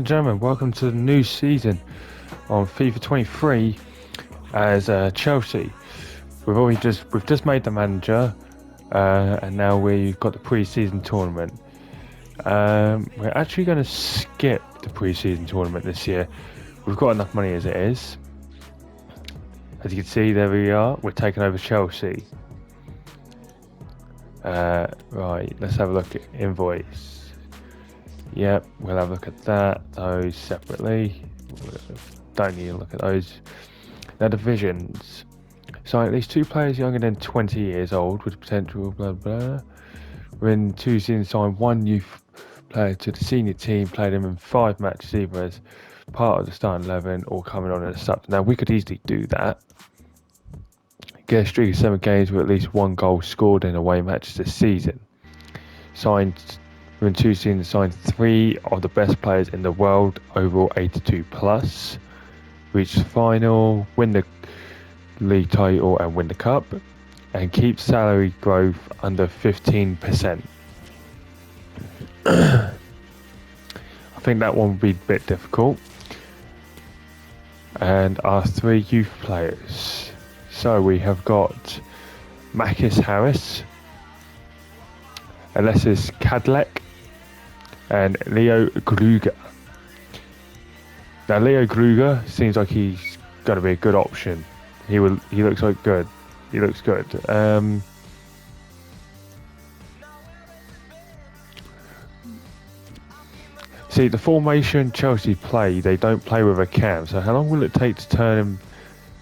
and gentlemen, welcome to the new season on FIFA 23 as Chelsea. We've just made the manager, and now we've got the pre-season tournament. We're actually going to skip the pre-season tournament this year. We've got enough money as it is. As you can see, there we are. We're taking over Chelsea. Right, let's have a look at invoice. Yep, we'll have a look at that. Those separately. Don't need to look at those. Now, divisions. So at least 2 players younger than 20 years old with potential blah blah. When 2 seasons signed 1 youth player to the senior team, played him in 5 matches either as part of the starting 11 or coming on as a sub. Now we could easily do that. Get a streak of 7 games with at least 1 goal scored in away matches this season. Signed within 2 seasons, signed 3 of the best players in the world, overall 82 plus. Reach the final, win the league title and win the cup, and keep salary growth under 15%. I think that one would be a bit difficult. And our 3 youth players. So we have got Marcus Harris, Alexis Cadlec, and Leo Gruger. Now Leo Gruger seems like he's going to be a good option. He looks like good. He looks good. See, the formation Chelsea play, they don't play with a cam. So how long will it take to turn him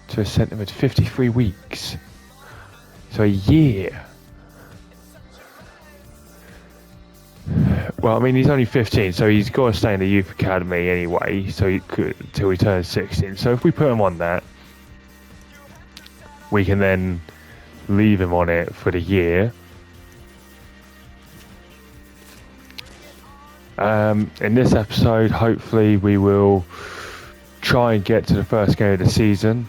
to a centre mid? 53 weeks. So a year. Well, I mean, he's only 15, so he's got to stay in the youth academy anyway. So he could till he turns 16. So if we put him on that, we can then leave him on it for the year. In this episode, hopefully we will try and get to the first game of the season.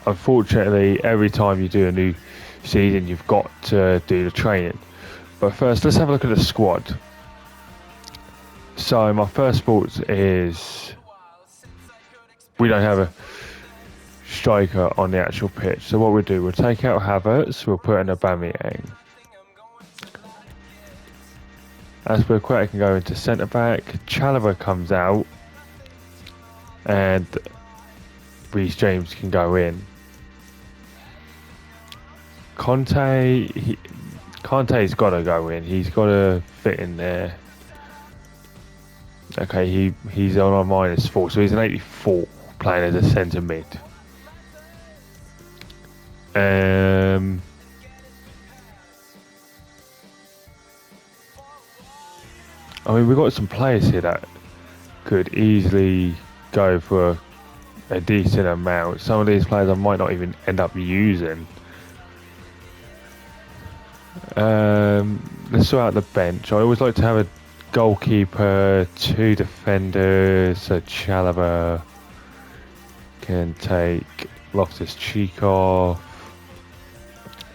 Unfortunately, every time you do a new season, you've got to do the training. But first, let's have a look at the squad. So my first thoughts is we don't have a striker on the actual pitch. So what we'll do, we'll take out Havertz, we'll put in Aubameyang. Aspilicueta can go into centre back. Chalobah comes out, and Reece James can go in. Conte's got to go in. He's got to fit in there. Okay, he's on a -4, so he's an 84 playing as a centre mid. I mean, we've got some players here that could easily go for a decent amount. Some of these players I might not even end up using. Let's sort out the bench. I always like to have a goalkeeper, 2 defenders, so Chalobah can take Loftus-Cheek off.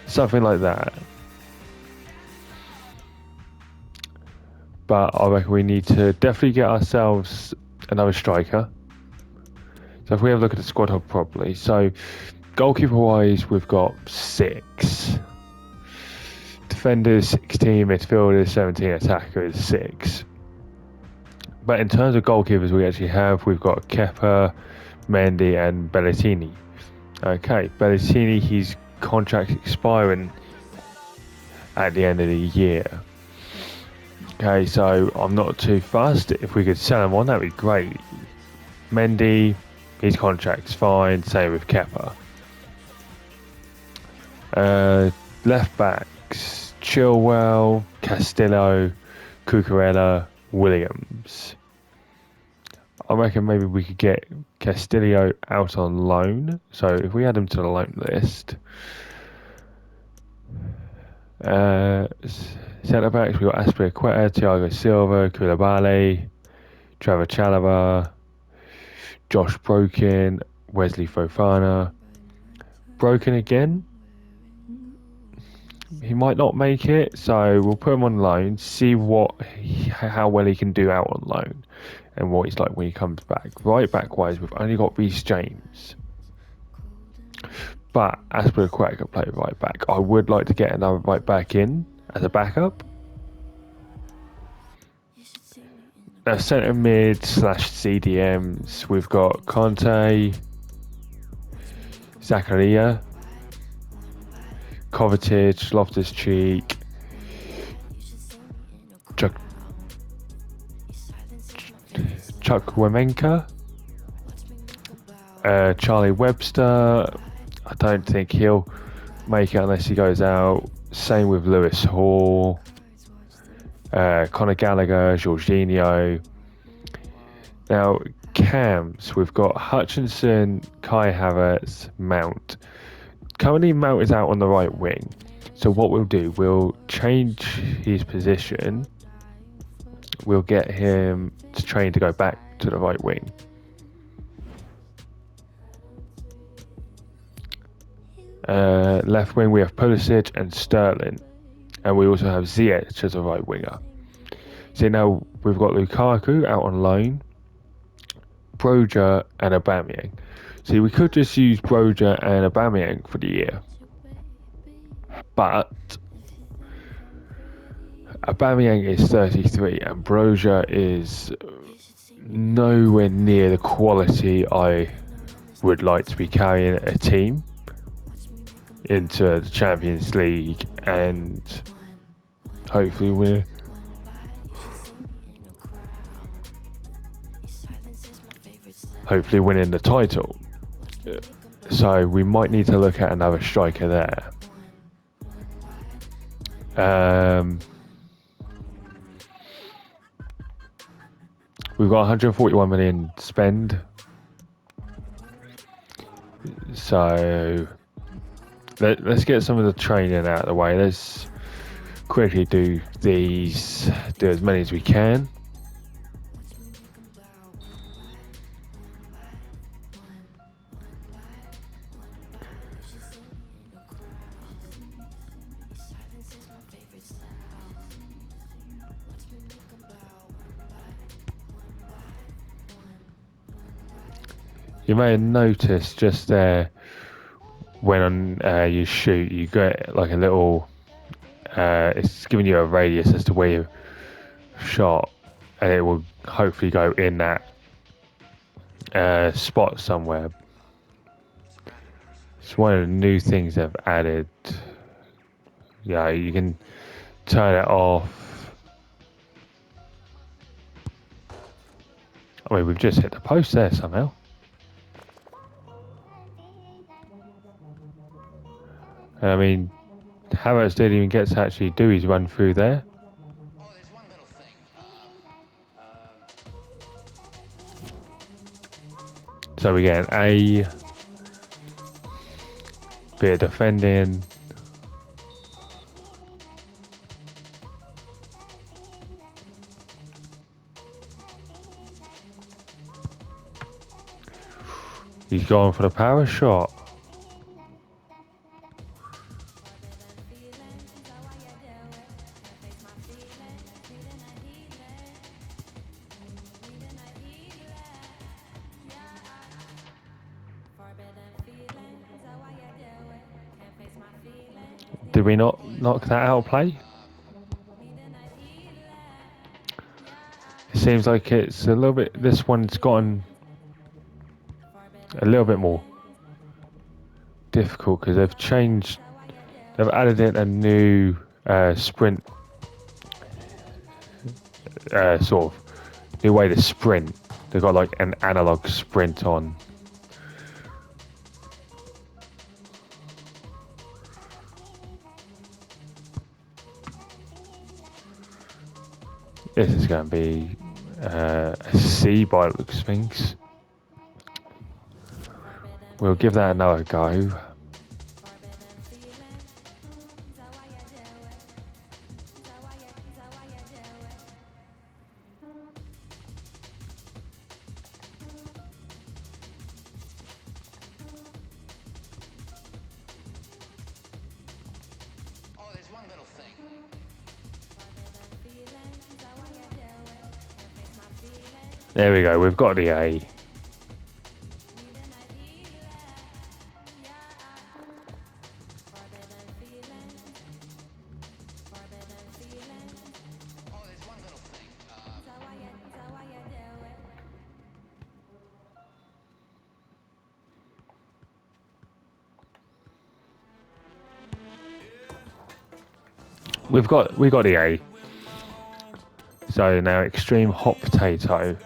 Something like that. But I reckon we need to definitely get ourselves another striker. So if we have a look at the squad hub properly. So goalkeeper wise, we've got 6. Defenders 16, midfielders 17, attackers 6. But in terms of goalkeepers we've got Kepa, Mendy and Bellatini. Okay, Bellatini, his contract expiring at the end of the year. Okay, so I'm not too fussed. If we could sell him on, that'd be great. Mendy, his contract's fine, same with Kepa. Left backs, Chilwell, Castillo, Cucurella, Williams. I reckon maybe we could get Castillo out on loan. So if we add him to the loan list. Centre backs, we've got Aspilicueta, Thiago Silva, Koulibaly, Trevor Chalobah, Josh Broken, Wesley Fofana. Broken again? he might not make it, so we'll put him on loan, see how well he can do out on loan, and what he's like when he comes back. Right back wise, we've only got Reece James, but Aspilicueta can play right back. I would like to get another right back in as a backup. Now centre mid / CDMs, we've got Conte, Zakaria, Kovacic, Loftus-Cheek, Chukwuemeka, Charlie Webster. I don't think he'll make it unless he goes out. Same with Lewis Hall, Conor Gallagher, Jorginho. Now, cams, we've got Hutchinson, Kai Havertz, Mount. Currently, Mount is out on the right wing. So what we'll do, we'll change his position. We'll get him to train to go back to the right wing. Left wing, we have Pulisic and Sterling. And we also have Ziyech as a right winger. So now we've got Lukaku out on loan, Broja and Aubameyang. See, we could just use Broja and Aubameyang for the year, but Aubameyang is 33 and Broja is nowhere near the quality I would like to be carrying a team into the Champions League and hopefully winning the title. So we might need to look at another striker there. We've got 141 million to spend. So let's get some of the training out of the way. Let's quickly do as many as we can. You may have noticed just there when you shoot, you get like a little. It's giving you a radius as to where you shot, and it will hopefully go in that spot somewhere. It's one of the new things they've added. Yeah, you can turn it off. I mean, we've just hit the post there somehow. I mean, Havertz didn't even get to actually do his run through there. So we get an A, bit of defending. He's going for the power shot. Did we not knock that out of play? It seems like it's a little bit. This one's gotten a little bit more difficult because they've added in a new sprint, sort of new way to sprint. They've got like an analog sprint on. This is going to be a C by the looks of things. We'll give that another go. There we go. We've got the A. We got the A. So now extreme hot potato.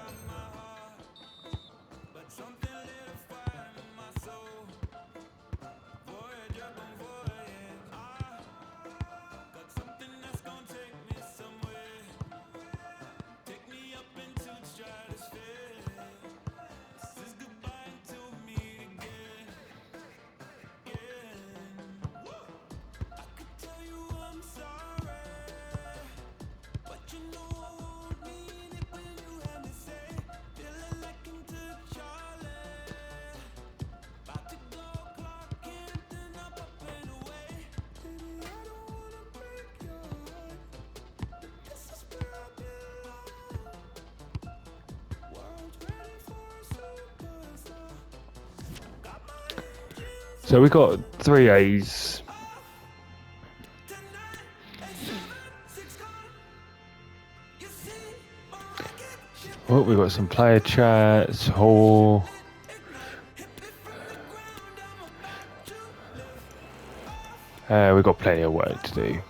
So we got 3 A's. Oh, we got some player chats. Oh. We've got plenty of work to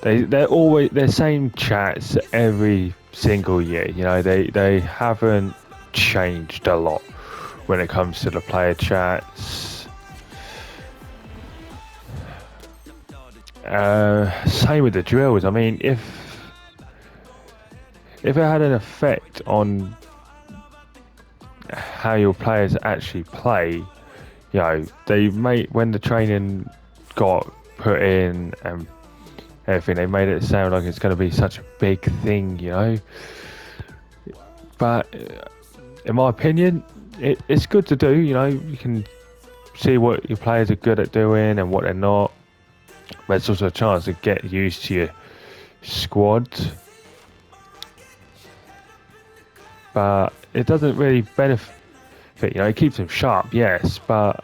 do. They're same chats every single year. You know, they haven't changed a lot when it comes to the player chats. Same with the drills. I mean, if it had an effect on how your players actually play, you know, when the training got put in and everything, they made it sound like it's going to be such a big thing, you know. But in my opinion, it's good to do. You know, you can see what your players are good at doing and what they're not. But it's also a chance to get used to your squad. But it doesn't really benefit. You know, it keeps them sharp, yes, but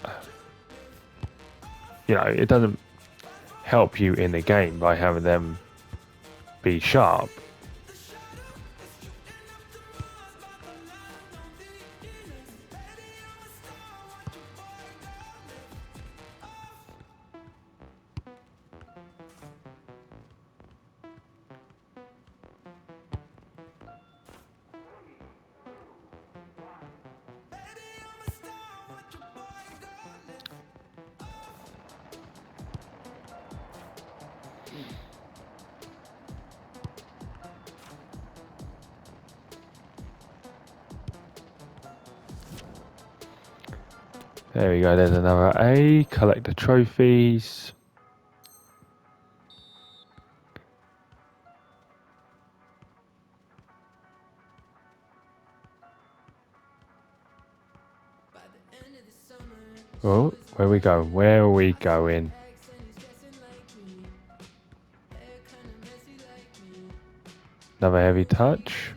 you know, it doesn't help you in the game by having them be sharp. There we go, there's another A. Collect the trophies. Oh, where are we going? Where are we going? Another heavy touch.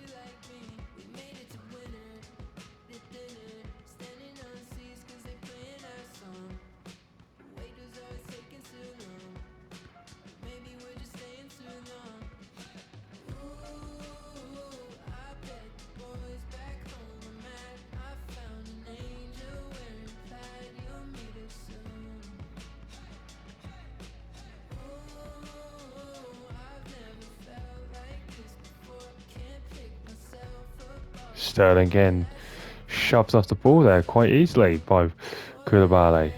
Sterling again shoves off the ball there quite easily by Koulibaly.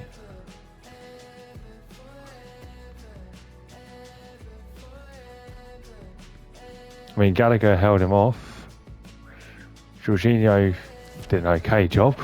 I mean, Gallagher held him off. Jorginho did an okay job.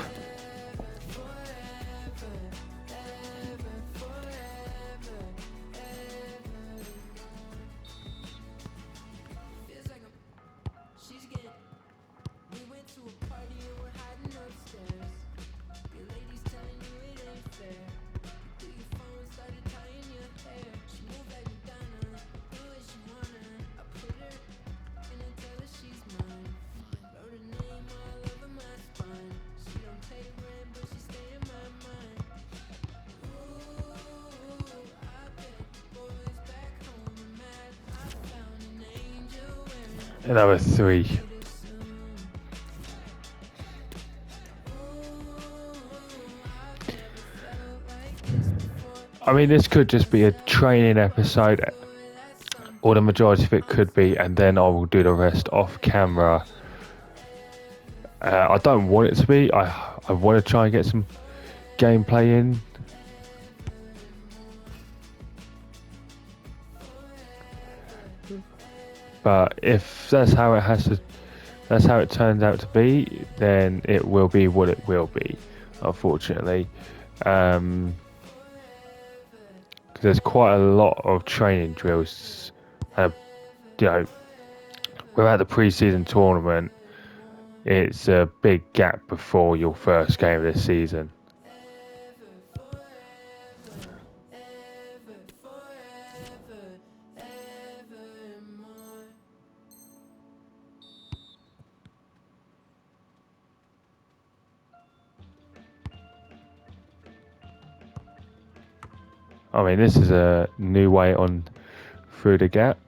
Another 3. I mean, this could just be a training episode, or the majority of it could be, and then I will do the rest off camera. I don't want it to be. I want to try and get some gameplay in. But if that's how it turns out to be, then it will be what it will be, unfortunately. There's quite a lot of training drills, without the pre-season tournament, it's a big gap before your first game of the season. I mean, this is a new way on through the gap.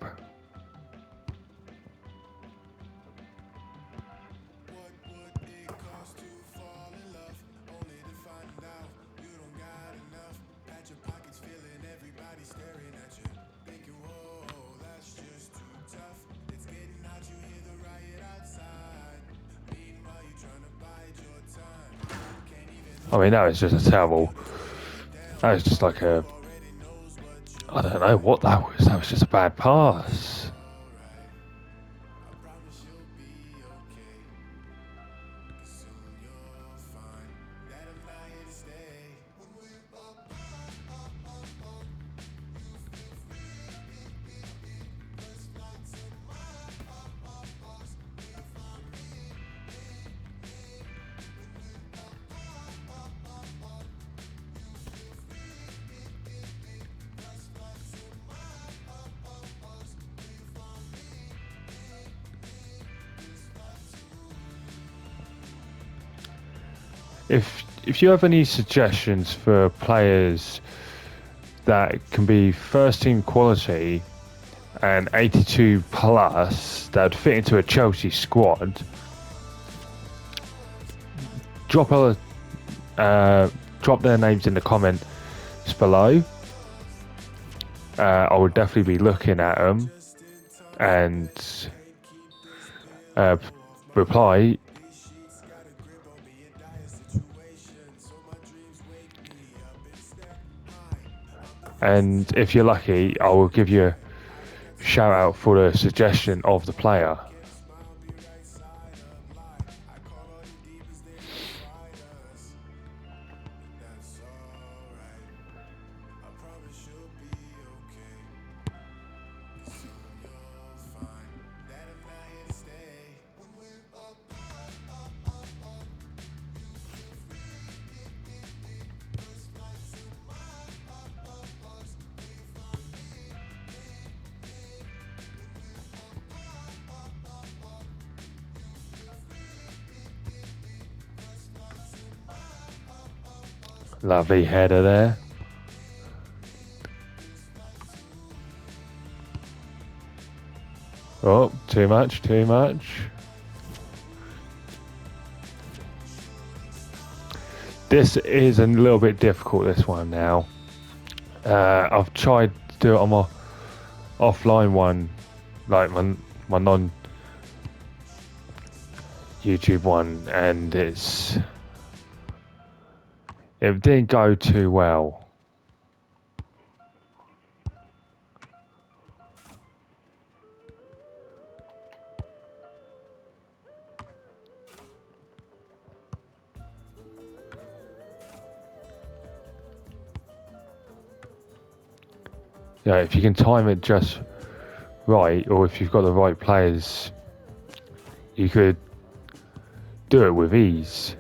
I mean, that was just a terrible. That was just like a. I don't know what that was. That was just a bad pass. If you have any suggestions for players that can be first team quality and 82 plus that would fit into a Chelsea squad, drop their names in the comments below. I would definitely be looking at them and reply. And if you're lucky, I will give you a shout out for the suggestion of the player. Lovely header there. Oh, too much. This is a little bit difficult, this one now. I've tried to do it on my offline one, like my non YouTube one, and it didn't go too well. Yeah, if you can time it just right, or if you've got the right players, you could do it with ease.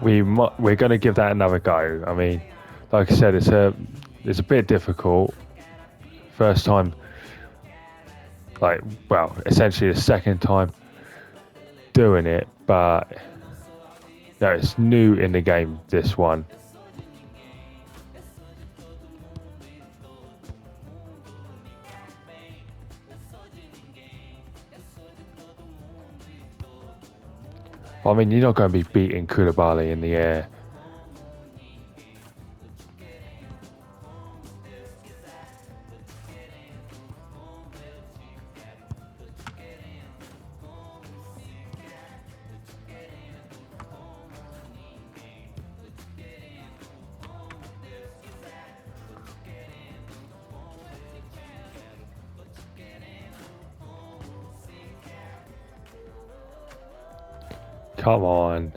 we're going to give that another go. I mean, like I said, it's a bit difficult. First time, like, well, essentially the second time doing it, but no, it's new in the game, this one. I mean, you're not going to be beating Koulibaly in the air. Come on.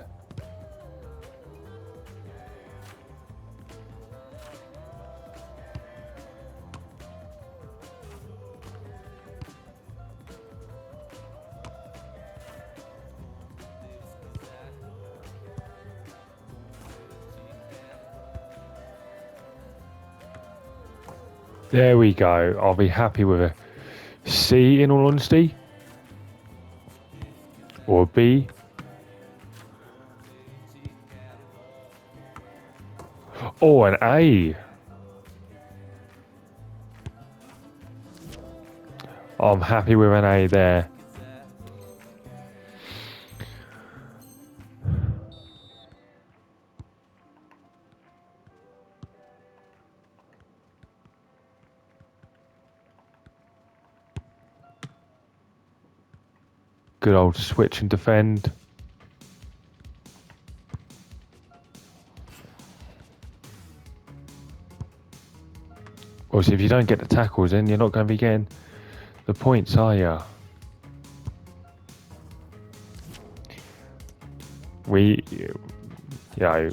There we go. I'll be happy with a C in all honesty. Or a B. Oh, an A. I'm happy with an A there. Good old switch and defend. Obviously, if you don't get the tackles in, you're not going to be getting the points, are you? We, you know,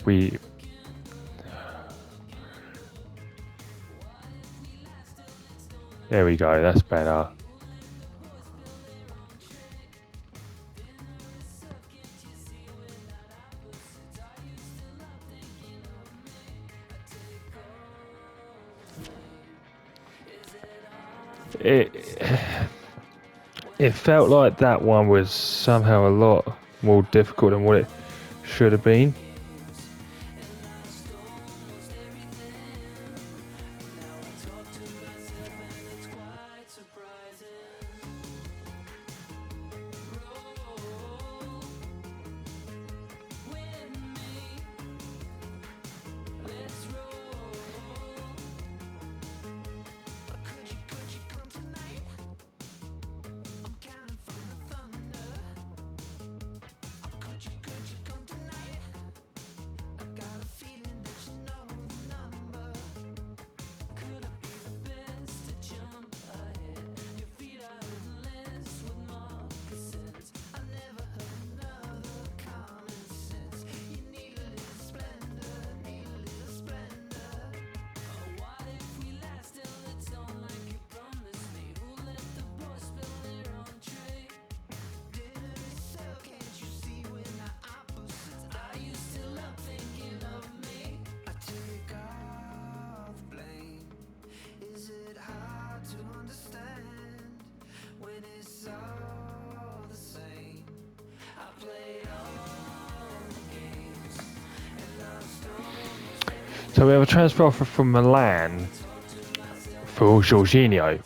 we. There we go. That's better. It felt like that one was somehow a lot more difficult than what it should have been. So we have a transfer offer from Milan for Jorginho.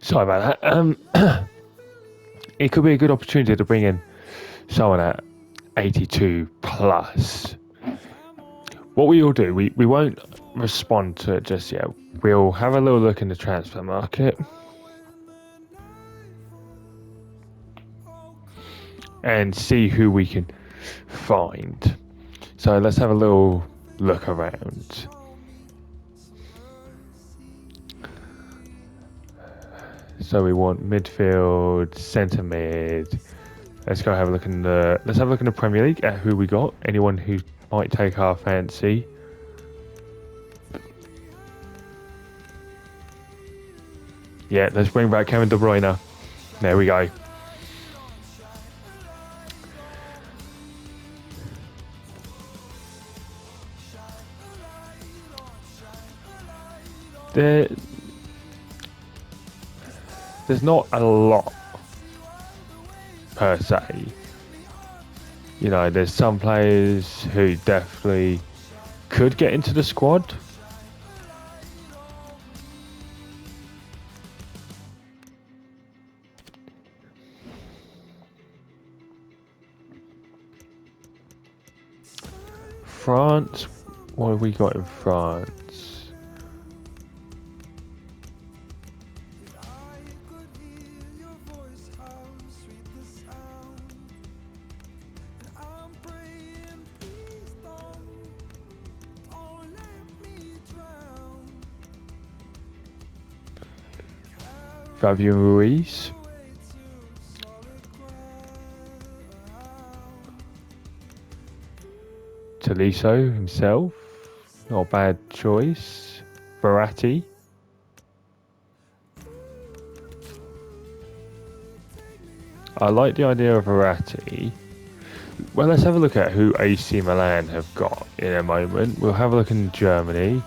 Sorry about that. It could be a good opportunity to bring in someone at 82 plus. What we will do, we won't respond to it just yet. We'll have a little look in the transfer market and see who we can find. So let's have a little look around. So we want midfield, centre mid. Let's go have a look in the. Let's have a look in the Premier League at who we got. Anyone who might take our fancy. Yeah, let's bring back Kevin De Bruyne. There we go. There's not a lot per se. You know, there's some players who definitely could get into the squad. France, what have we got in France? Fabian Ruiz. Tolisso himself. Not a bad choice. Verratti. I like the idea of Verratti. Well, let's have a look at who AC Milan have got in a moment. We'll have a look in Germany.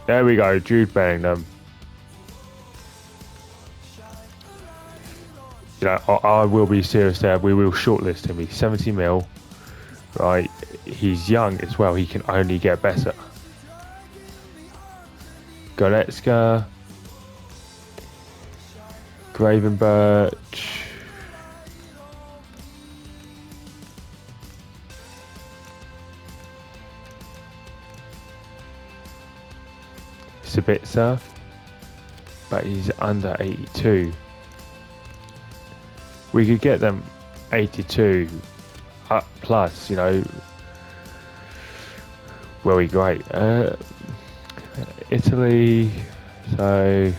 There we go, Jude Bellingham. You know, I will be serious there. We will shortlist him. He's 70 mil. Right, he's young as well. He can only get better. Goretzka. Gravenberch. Sabitzer. But he's under 82. We could get them 82 up plus, you know. Will be great. Italy, so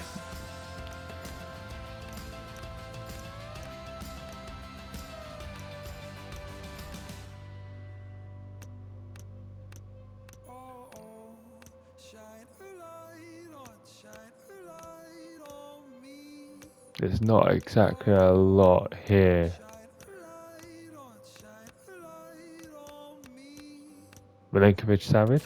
there's not exactly a lot here. Milinkovic Savic.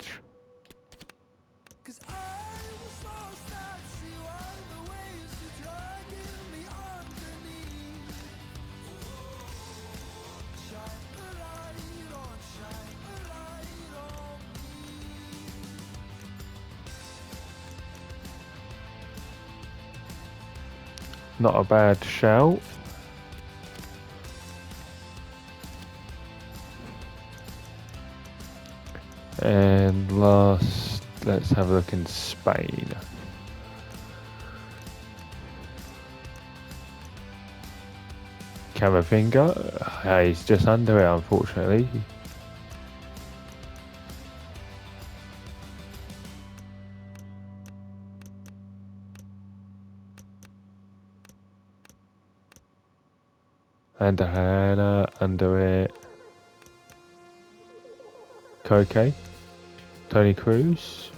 Not a bad shout. And last, let's have a look in Spain. Camavinga, he's just under it, unfortunately. And Hannah under it. Koke. Tony Cruz.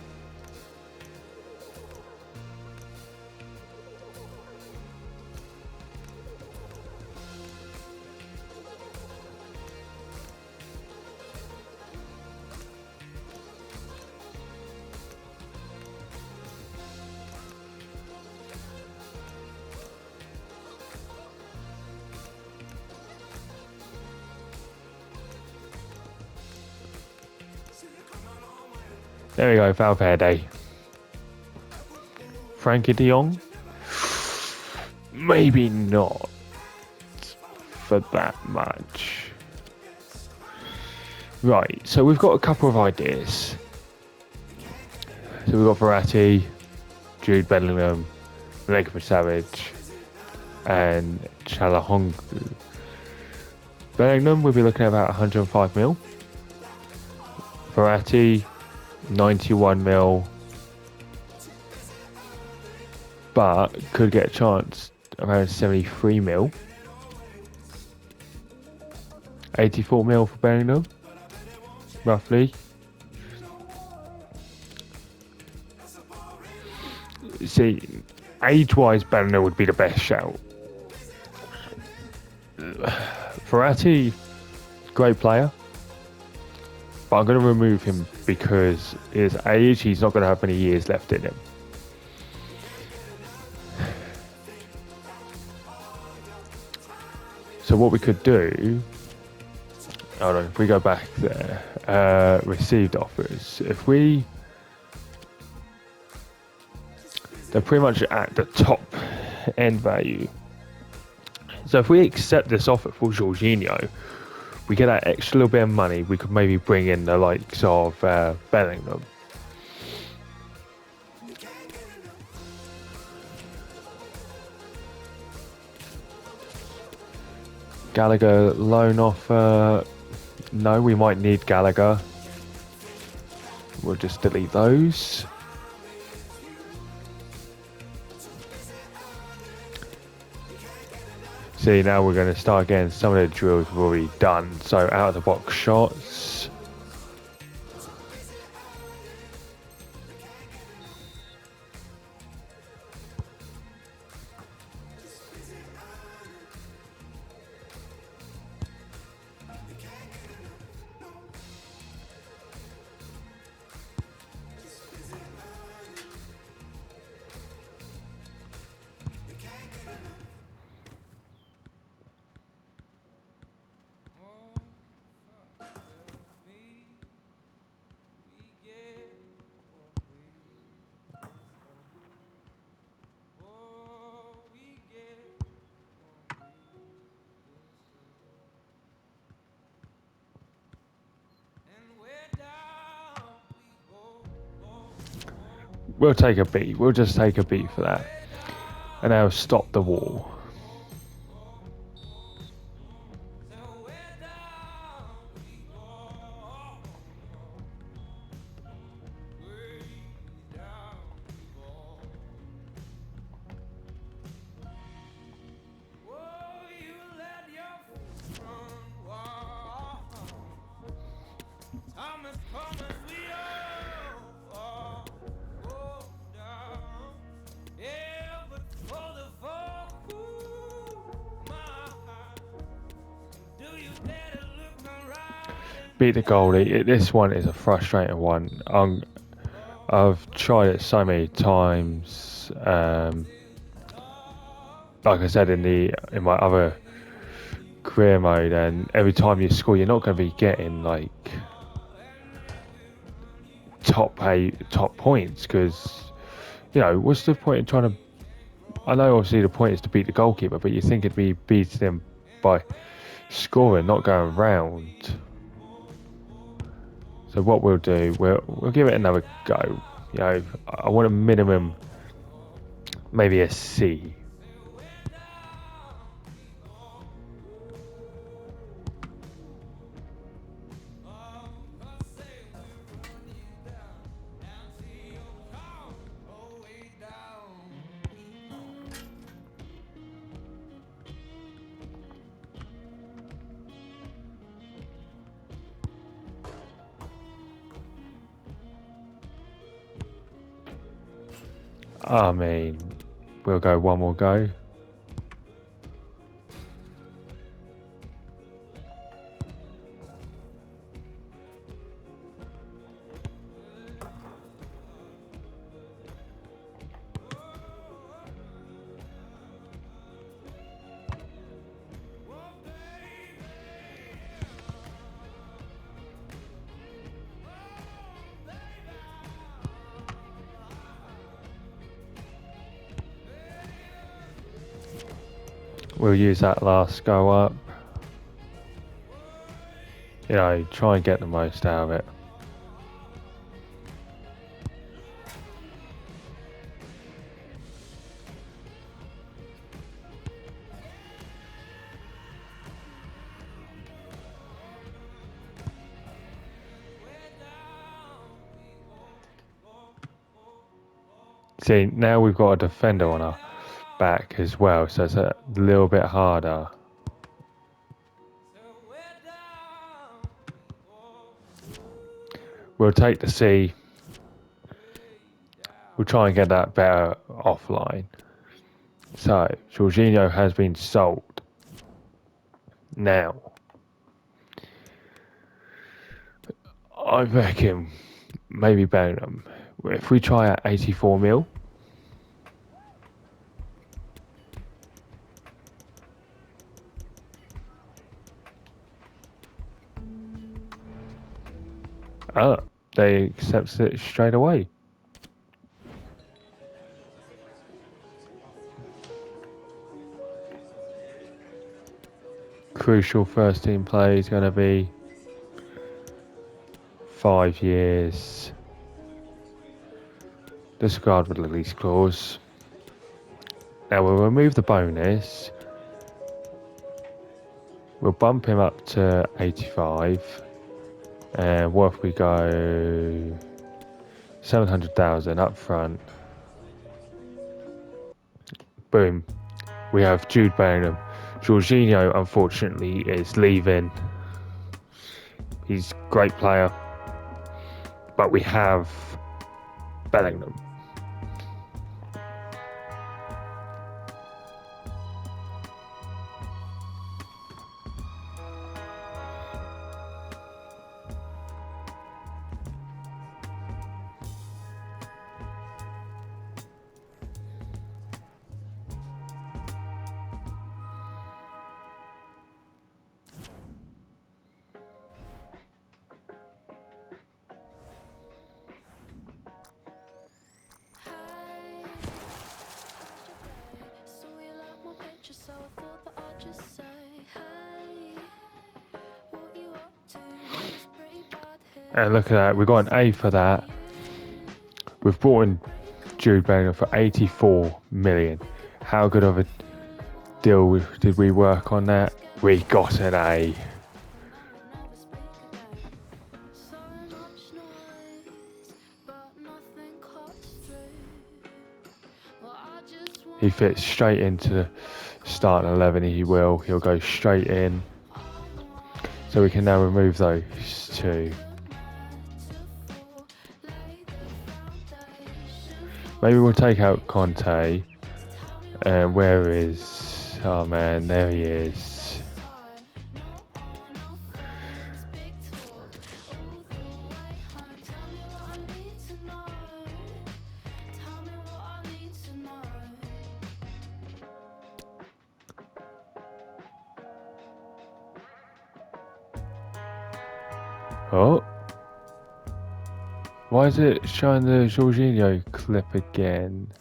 There we go, Valverde. Frankie de Jong. maybe not for that much. Right, so we've got a couple of ideas. So we've got Verratti, Jude Bellingham, Milinkovic Savage, and Çalhanoğlu. Bellingham, we'll be looking at about 105 mil. Verratti, 91 mil. But could get a chance around 73 mil. 84 mil for Bellingham, roughly. See, age-wise, Bellingham would be the best shout. Verratti, great player, but I'm going to remove him because his age, he's not going to have many years left in him. So what we could do, hold on, if we go back there, received offers, if we, they're pretty much at the top end value. So if we accept this offer for Jorginho, we get that extra little bit of money, we could maybe bring in the likes of Bellingham. Gallagher loan offer, no, we might need Gallagher. We'll just delete those. See, now we're going to start again. Some of the drills we've already done. So out of the box shots. We'll take a beat. We'll just take a beat for that. And now stop the wall. Beat the goalie. This one is a frustrating one. I've tried it so many times. Like I said in my other career mode, and every time you score, you're not going to be getting like top points because what's the point in trying to? I know obviously the point is to beat the goalkeeper, but you think it'd be beating him by scoring, not going round. So what we'll do, we'll give it another go. I want a minimum, maybe a C. I mean, we'll go one more go. We'll use that last go up. You know, try and get the most out of it. See, now we've got a defender on our back as well, so it's a little bit harder. We'll take the C. We'll try and get that better offline. So, Jorginho has been sold. Now, I reckon maybe Bellingham. If we try at 84 mil. Oh, they accept it straight away. Crucial first team play is going to be 5 years. Discard with release clause. Now we'll remove the bonus. We'll bump him up to 85. And what if we go 700,000 up front? Boom. We have Jude Bellingham. Jorginho, unfortunately, is leaving. He's a great player. But we have Bellingham. And look at that, we got an A for that. We've brought in Jude Bellingham for 84 million. How good of a deal did we work on that? We got an A. He fits straight into the starting 11. He'll go straight in. So we can now remove those two. Maybe we'll take out Conte. And where is... Oh man, there he is. Oh. Why is it showing the Jorginho clip again?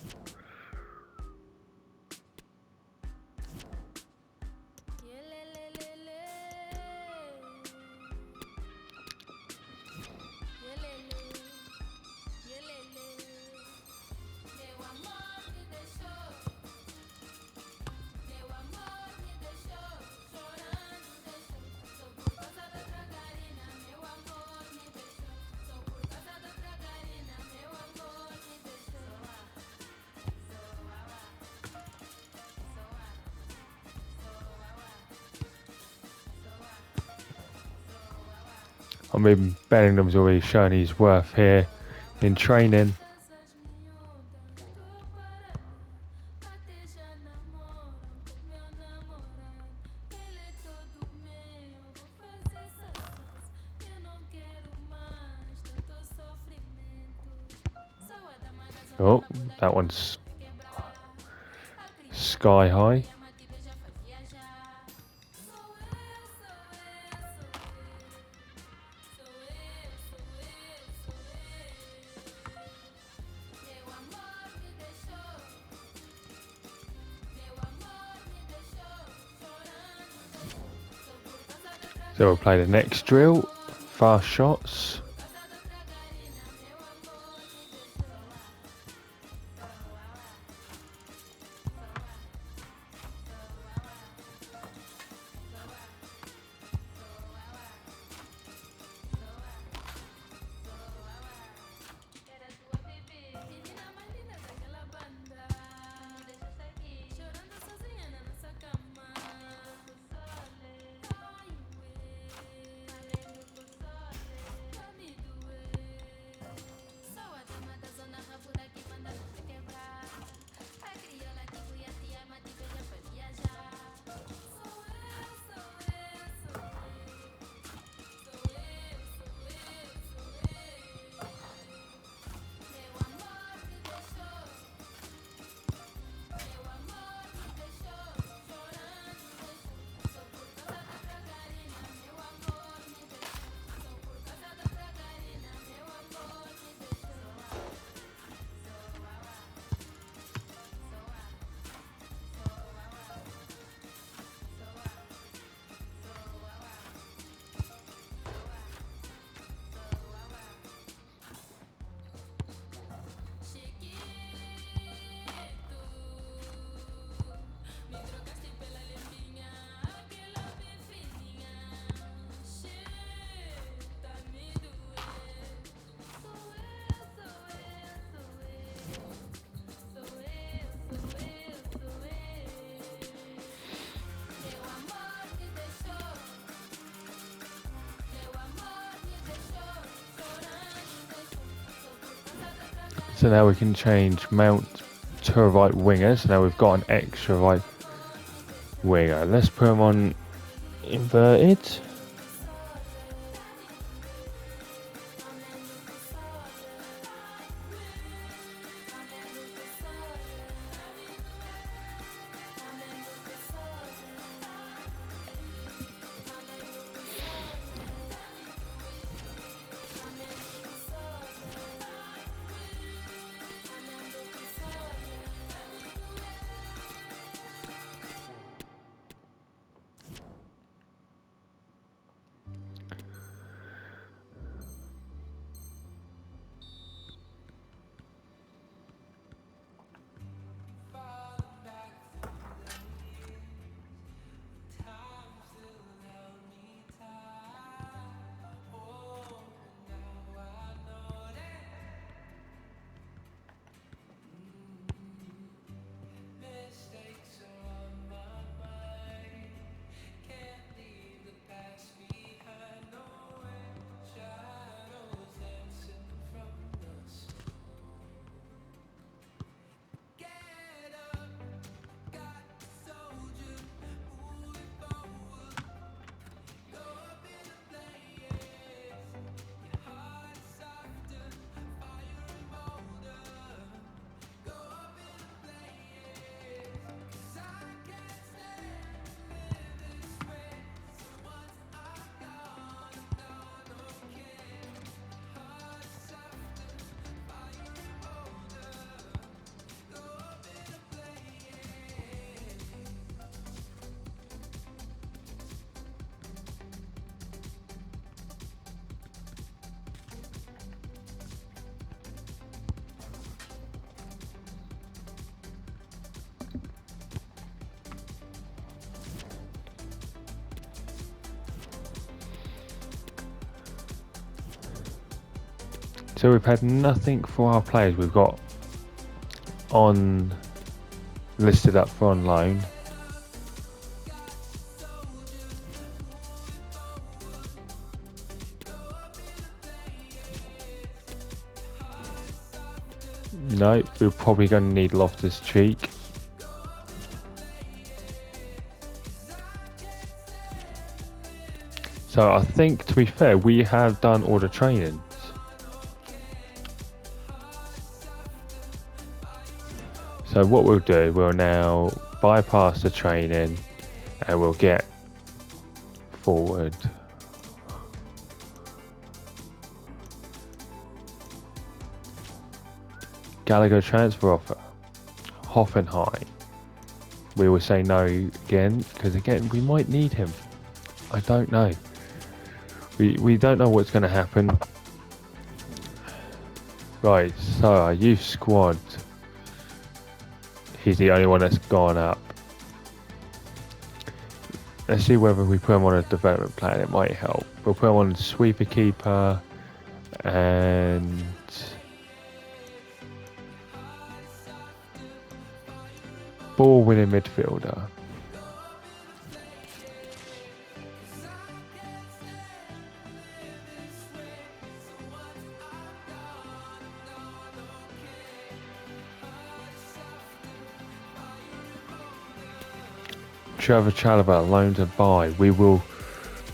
I mean, Bellingham's already shown his worth here in training. Oh, that one's sky high. So we'll play the next drill, fast shots. So now we can change mount to a right winger. So now we've got an extra right winger. Let's put him on inverted. So we've had nothing for our players. We've got on listed up for on loan. No, we're probably going to need Loftus-Cheek. So I think, to be fair, we have done all the trainings. So what we'll do, we'll now bypass the training and we'll get forward. Gallagher transfer offer. Hoffenheim. We will say no again, because again, we might need him. I don't know. We don't know what's going to happen. Right, so our youth squad. He's the only one that's gone up. Let's see whether we put him on a development plan. It might help. We'll put him on sweeper keeper and ball winning midfielder. Trevor Chalobah, loan to buy. We will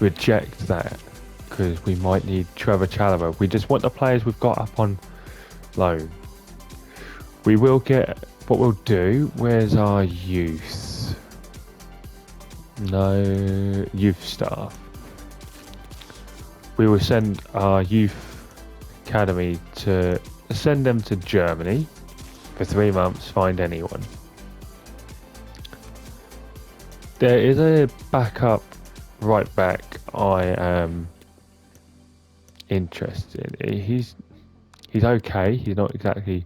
reject that because we might need Trevor Chalobah. We just want the players we've got up on loan. We will get what we'll do. Where's our youth? No youth staff. We will send our youth academy to send them to Germany for 3 months. Find anyone. There is a backup right back I am interested in. He's okay. He's not exactly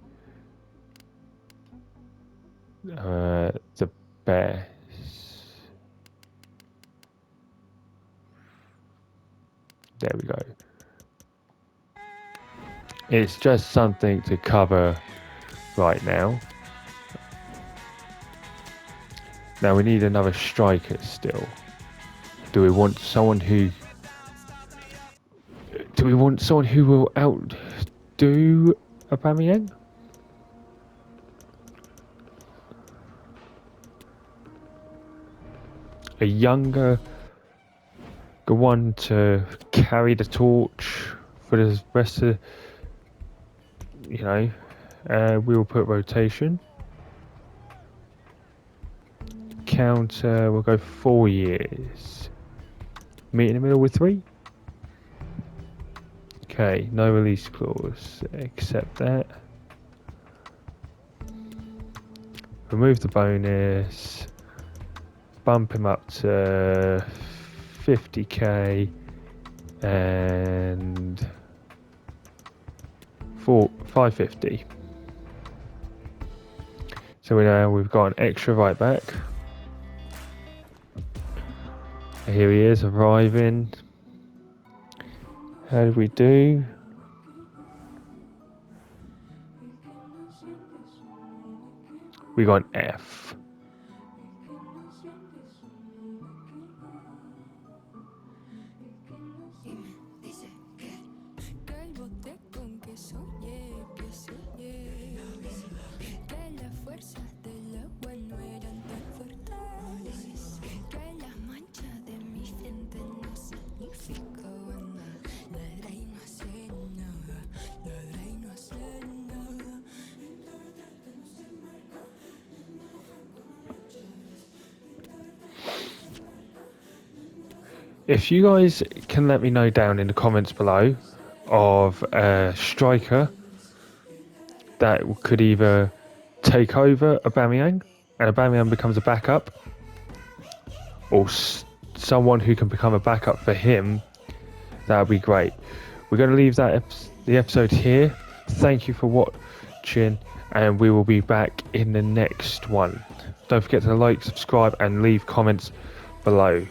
the best. There we go. It's just something to cover right now. Now we need another striker still. Do we want someone who will outdo Aubameyang? A younger one to carry the torch for the rest of, we will put rotation. Counter, we'll go 4 years. Meet in the middle with 3. Okay, no release clause. Accept that. Remove the bonus. Bump him up to 50k and 550. So we've got an extra right back. Here he is arriving. How did we do? We got an F. If you guys can let me know down in the comments below of a striker that could either take over Aubameyang and Aubameyang becomes a backup, or someone who can become a backup for him, that would be great. We're going to leave the episode here. Thank you for watching, and we will be back in the next one. Don't forget to like, subscribe, and leave comments below.